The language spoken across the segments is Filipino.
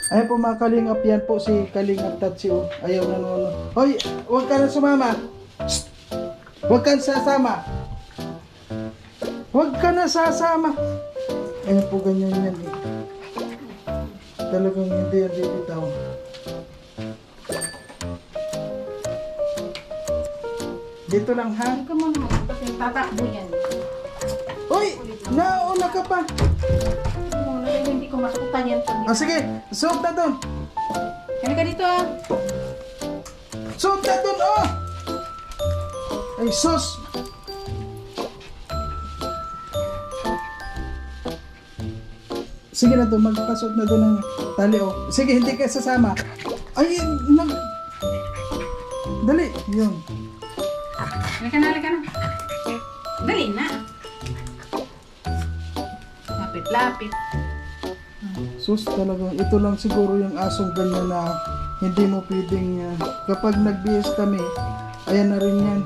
Ayan po mga kalingap, yan po si Kalingap Tatsi. Oh. Ayaw na nono. Hoy, huwag ka na sumama. Shh! Huwag ka na sasama. Huwag ka na sasama. Ayan po, ganyan yan eh. Talagang hindi yan bibitaw. Dito lang ha. Huwag ka muna kasi tatakbo yan. Hoy! Nauna ka pa. Muna dahil hindi ko masukutan yan. Ah, sige, suot na dun. Halika dito ah. Suot na dun, oh! Ay, sus! Sige na dun, magpasuot na dun ng tali, oh. Sige, hindi ka sasama. Ay, dali, yun. Halika na, halika na. Dali na. Lapit-lapit. Sus, talagang ito lang siguro yung asong ganyan na hindi mo pwedeng, kapag nagbihis kami, ayan na rin yan.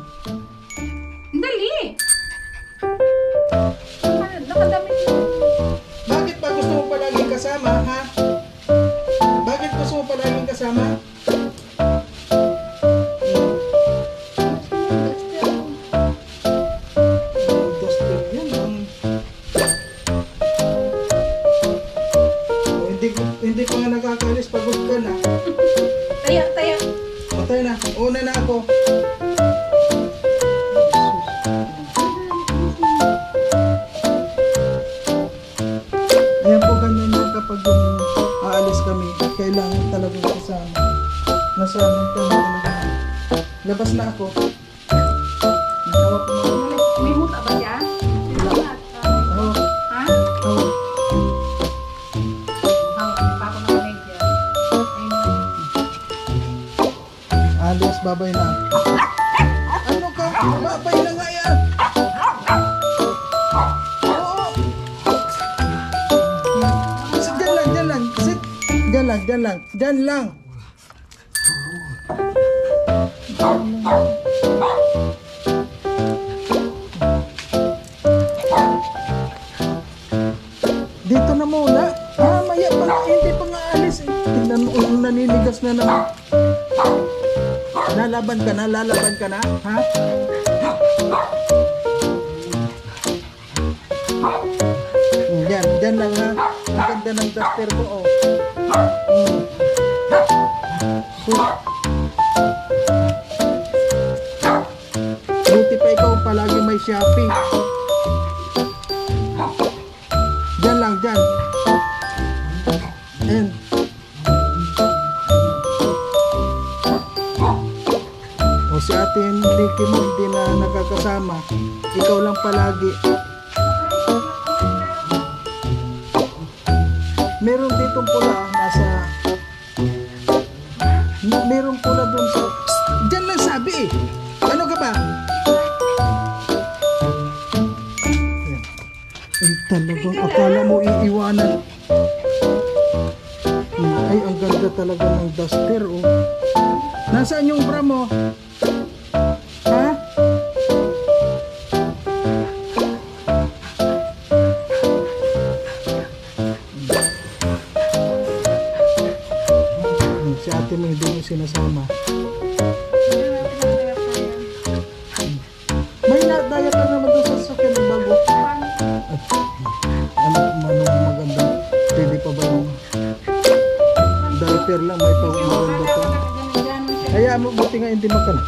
Dali! Nakadamit mo. Bakit ba gusto mo palaging kasama, ha? Bakit gusto mo palaging kasama? Duster yan, hindi pa nga nakakalis, pagod ka na. Tayo, tayo. Patay na, una na ako. Ayan po, ganyan yan kapag yung aalis kami, kailangan talagang kasama. Nasa amin kami talaga. Labas na ako. Hawak mo. May muta ba siya? Hawak. Ha? Hawak. Hawak pa ako ng leg dyan. Ayun. Alis, babay na. Ano ka? Babay na nga yan. Oo. Sit, dyan lang, dyan lang. Sit. Dyan lang, dyan lang. Dyan lang. Dito na muna. Mamaya pa na, hindi pa nga alis eh. Tingnan mo, naninigas na naman. Lalaban ka na, lalaban ka na, ha? Yan, dyan lang ha. Ang ganda ng duster ko, oh. So, buti pa ikaw palagi may Shopee. Dyan lang, dyan. Ayan. O si ate Ricky mo hindi na nakakasama. Ikaw lang palagi. Meron ditong pula nasa... Meron pula dun sa... Psst, dyan lang sabi eh. Ano ka ba? Ayan. Ay talagang akala mo iiwanan. Ay ang ganda talaga ng duster oh. Nasaan yung bra mo? Ha? Si ate mo hindi mo sinasama. May diaper naman doon sa sakyan ng bago. Ano magandang pwede pa ba yung diaper lang may pang maganda pa. Kaya mo buti nga hindi makalak.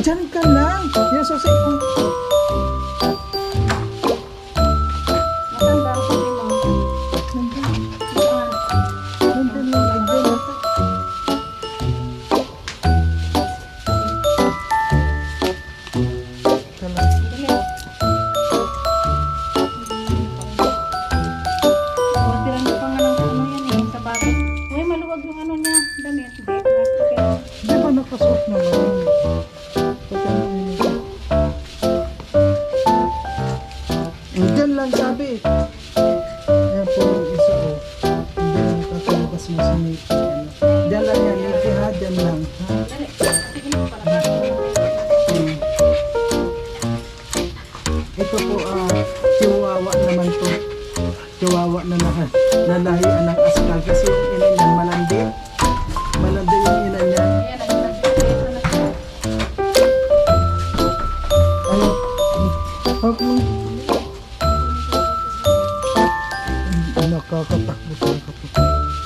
Diyan ka lang. Yan sa sikong. Matanda ako din mo. Nandun lang. Nandun. Tala. Orderan ko pa nga ng ano yan eh, sa bago. Uy, maluwag yung ano niya. Damit. Di ba nakasuot naman? Pagkano yun? Diyan lang sabi. Ayan po yung isa oh. Hindi lang nakakano kasi masinip. Diyan lang yan. Hindi ha, diyan lang. Ha? Dali. Sige mo para Ito po, chihuahua naman to. kawawa na nalahian ng askal kasi yung ina niyan malandi. Malandi yung ina niya. Ayan, nagpipito na siya. Ay, hawak mo. Nakakatakbo talaga po.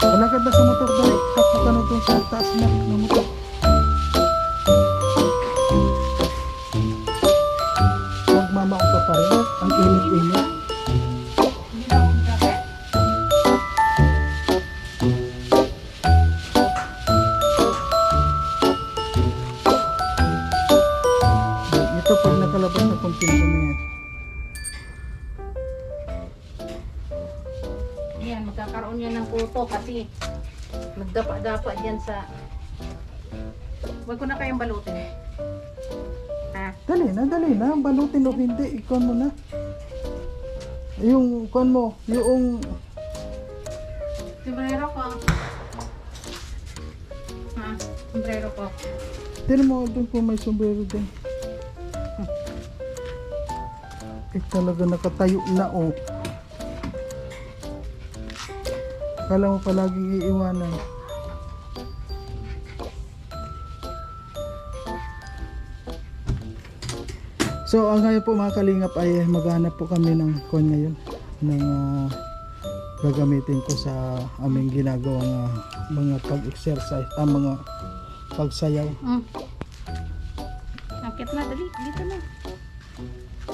Palakad na sa motor dali. Takbo ka na doon sa taas na ng motor. Magmamaong ka pa rin. Ang init-init. Hindi na akong jacket. Ito pag nakalabas na kontinto na yan. Ayan, magkakaroon yan ng kuto kasi nagdapa-dapa dyan sa... Huwag ko na kayong balutin. Ha? Dali na. Balutin o hindi. Ikon mo na. Yung, ikon mo. Yung, Sombrero ko. Ha? Sombrero ko. tinan mo doon kung may sombrero din. Eh talaga nakatayo na oh. Kala mo palaging iiwanan. So ang ngayon po mga kalingap ay maghanap po kami ng kon ngayon ng gagamitin ko sa aming ginagawang mga pag-exercise, mga pagsayaw.